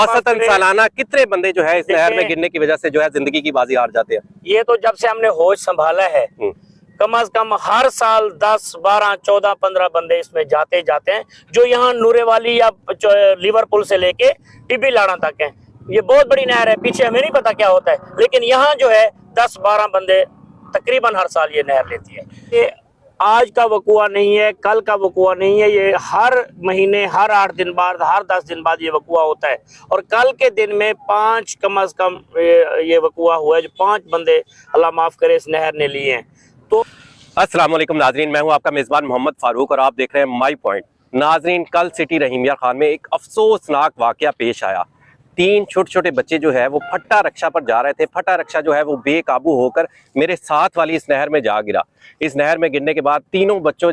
औसतन सालाना कितने बंदे जो है इस नहर में गिरने की वजह से जो है जिंदगी की बाजी हार जाते हैं? ये तो जब से हमने होश संभाला है कम से कम हर साल 10, 12, 14, 15 बंदे इसमें जाते हैं, जो यहाँ नूरे वाली या लिवरपूल से लेके टिब्बी लाड़ा तक है। ये बहुत बड़ी नहर है, पीछे हमें नहीं पता क्या होता है, लेकिन यहाँ जो है 10-12 बंदे तकरीबन हर साल ये नहर लेती है। ये आज का वकुआ नहीं है, कल का वकुआ नहीं है, ये हर महीने, हर 8 दिन बाद, हर 10 दिन बाद ये वकुआ होता है। और कल के दिन में 5 कम से कम ये वकुआ हुआ है, जो 5 बंदे अल्लाह माफ़ करे इस नहर ने लिए हैं। तो अस्सलाम वालेकुम नाजरीन, मैं हूं आपका मेज़बान मोहम्मद फारूक और आप देख रहे हैं माई पॉइंट। नाजरीन, कल सिटी रहीमिया खान में एक अफसोसनाक वाकया पेश आया। 3 छोटे छोटे बच्चे जो है वो फट्टा रक्षा पर जा रहे थे। फट्टा रक्षा जो है वो बेकाबू होकर मेरे साथ वाली इस नहर में जा गिरा। इस नहर में गिरने के बाद तीनों बच्चे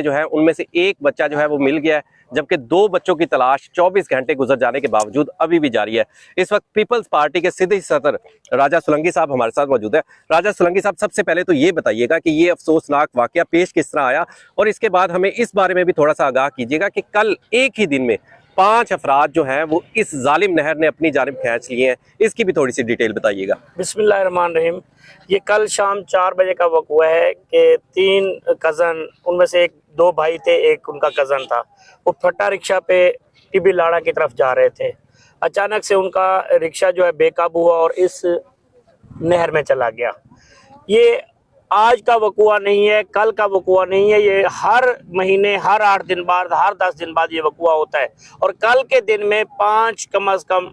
जो है उनमें से एक बच्चा जो है वो मिल गया है, जबकि 2 बच्चों की तलाश 24 घंटे गुजर जाने के बावजूद अभी भी जारी है। इस वक्त पीपल्स पार्टी के सीधे सदर राजा सोलंकी साहब हमारे साथ मौजूद है। राजा सोलंकी साहब, सबसे पहले तो ये बताइएगा कि ये अफसोसनाक वाकया पेश किस तरह आया, और इसके बाद हमें इस बारे में भी थोड़ा सा आगाह कीजिएगा कि कल एक ही दिन में 5 अफराद जो हैं वो इस जालिम नहर ने अपनी जानिब खींच लिए हैं। इसकी भी थोड़ी सी डिटेल बताइएगा। बिस्मिल्लाहिर्रहमानिर्रहीम। ये कल शाम 4 बजे का वक़्त है कि 3 कज़न, उनमें से 2 भाई थे, एक उनका कज़न था, वो फट्टा रिक्शा पे टिब्बी लाड़ा की तरफ जा रहे थे। अचानक से उनका रिक्शा जो है बेकाबू हुआ और इस नहर में चला गया। ये आज का वकुआ नहीं है, कल का वकुआ नहीं है, ये हर महीने, हर 8 दिन बाद, हर 10 दिन बाद ये वकुआ होता है। और कल के दिन में 5 कम से कम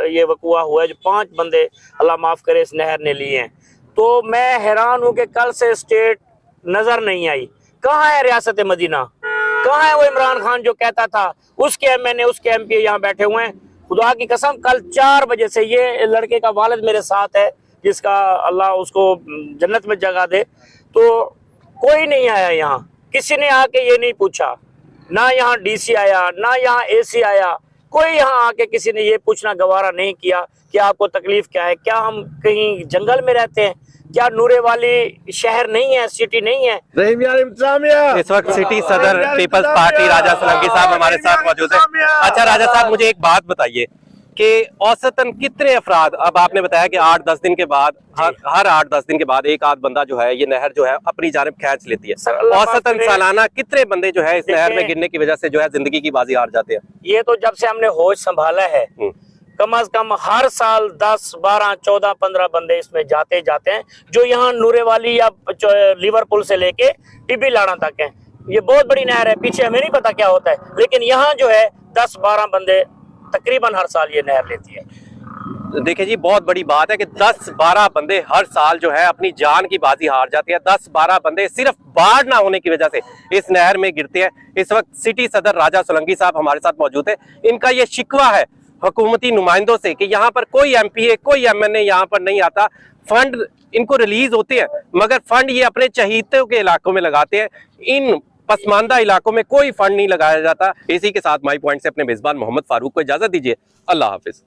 ये वकुआ हुआ है, जो 5 बंदे अल्लाह माफ़ करे इस नहर ने लिए हैं। तो मैं हैरान हूँ कि कल से स्टेट नज़र नहीं आई। कहाँ है रियासत मदीना? कहाँ है वो इमरान खान जो कहता था? उसके MNA, उसके MP यहाँ बैठे हुए हैं। खुदा की कसम, कल 4 बजे से ये लड़के का वालिद मेरे साथ है, जिसका अल्लाह उसको जन्नत में जगह दे, तो कोई नहीं आया यहाँ। किसी ने आके ये नहीं पूछा, ना यहाँ DC आया, ना यहाँ AC आया, कोई यहाँ आके किसी ने ये पूछना गवारा नहीं किया कि आपको तकलीफ क्या है, क्या हम कहीं जंगल में रहते हैं, क्या नूरे वाली शहर नहीं है, सिटी नहीं है। इस वक्त सिटी सदर पीपल्स पार्टी राजा सोलंकी साहब हमारे साथ मौजूद है। अच्छा राजा साहब, मुझे एक बात बताइए कि औसतन कितने अफराद, अब आपने बताया कि 8-10 दिन के बाद, हर 8-10 दिन के बाद एक आध बंदा जो है ये नहर जो है अपनी जानिब खींच लेती है। औसतन सालाना कितने बंदे जो है इस नहर में गिरने की वजह से जो है जिंदगी की बाजी हार जाते हैं? ये तो जब से हमने होश संभाला है कम से कम हर साल 10, 12, 14, 15 बंदे इसमें जाते हैं, जो यहाँ नूरे वाली या लिवरपूल से लेके टिब्बी लाड़ा तक है। ये बहुत बड़ी नहर है, पीछे हमें नहीं पता क्या होता है, लेकिन यहाँ जो है 10-12 बंदे तकरीबन हर साल ये नहर लेती है। देखिए जी, बहुत बड़ी बात है कि 10-12 बंदे हर साल जो है अपनी जान की बाजी हार जाते हैं। 10-12 बंदे सिर्फ बाढ़ ना होने की वजह से इस नहर में गिरते हैं। इस वक्त सिटी सदर राजा सोलंकी साहब हमारे साथ मौजूद है। इनका ये शिकवा है हुकूमती नुमाइंदों से कि यहाँ पर कोई MPA, कोई MNA यहाँ पर नहीं आता। फंड इनको रिलीज होते हैं, मगर फंड ये अपने चहीतों के इलाकों में लगाते हैं। इन पसमानदा इलाकों में कोई फंड नहीं लगाया जाता। इसी के साथ माई पॉइंट से अपने मेजबान मोहम्मद फारूक को इजाजत दीजिए। अल्लाह हाफिज।